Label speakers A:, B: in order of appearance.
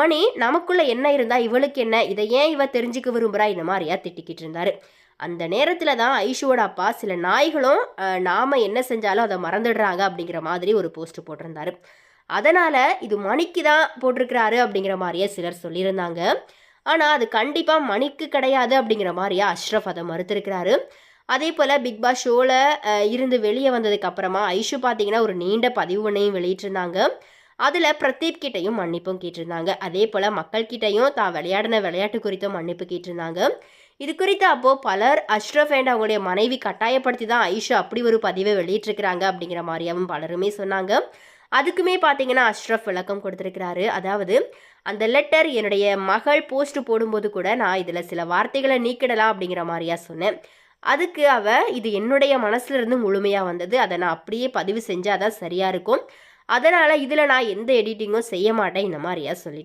A: மணி நமக்குள்ள என்ன இருந்தா இவளுக்கு என்ன, இதை ஏன் இவ தெரிஞ்சுக்க விரும்புறா, இந்த மாதிரியா திட்டிக்கிட்டு இருந்தாரு. அந்த நேரத்துல தான் ஐஷுவோட அப்பா சில நாய்களும் நாம என்ன செஞ்சாலும் அதை மறந்துடுறாங்க அப்படிங்கிற மாதிரி ஒரு போஸ்ட் போட்டிருந்தாரு. அதனால இது மணிக்கு தான் போட்டிருக்கிறாரு அப்படிங்கிற மாதிரியே சிலர் சொல்லியிருந்தாங்க. ஆனா அது கண்டிப்பா மணிக்கு கிடையாது அப்படிங்கிற மாதிரியா அஷ்ரஃப் அதை மறுத்திருக்கிறாரு. அதே போல் பிக் பாஸ் ஷோவில் இருந்து வெளியே வந்ததுக்கு அப்புறமா ஐஷு பார்த்தீங்கன்னா ஒரு நீண்ட பதிவு ஒன்றையும் வெளியிட்டிருந்தாங்க. அதில் பிரதீப் கிட்டையும் மன்னிப்பும் கேட்டிருந்தாங்க. அதே போல் மக்கள்கிட்டையும் தான் விளையாடின விளையாட்டு குறித்தும் மன்னிப்பு கேட்டிருந்தாங்க. இது குறித்து அப்போது பலர் அஷ்ரஃப் அண்ட் அவங்களுடைய மனைவி கட்டாயப்படுத்தி தான் ஐஷு அப்படி ஒரு பதிவை வெளியிட்டிருக்கிறாங்க அப்படிங்கிற மாதிரியாகவும் பலருமே சொன்னாங்க. அதுக்குமே பார்த்தீங்கன்னா அஷ்ரஃப் விளக்கம் கொடுத்துருக்கிறாரு. அதாவது அந்த லெட்டர் என்னுடைய மகள் போஸ்ட் போடும்போது கூட நான் இதில் சில வார்த்தைகளை நீக்கிடலாம் அப்படிங்கிற மாதிரியா சொன்னேன். அதுக்கு இது என்னுடைய மனசுல இருந்து முழுமையாக வந்தது, அதை நான் அப்படியே பதிவு செஞ்சால் தான் சரியாக இருக்கும், அதனால் இதில் நான் எந்த எடிட்டிங்கும் செய்ய மாட்டேன் இந்த மாதிரியா சொல்லிட்டேன்.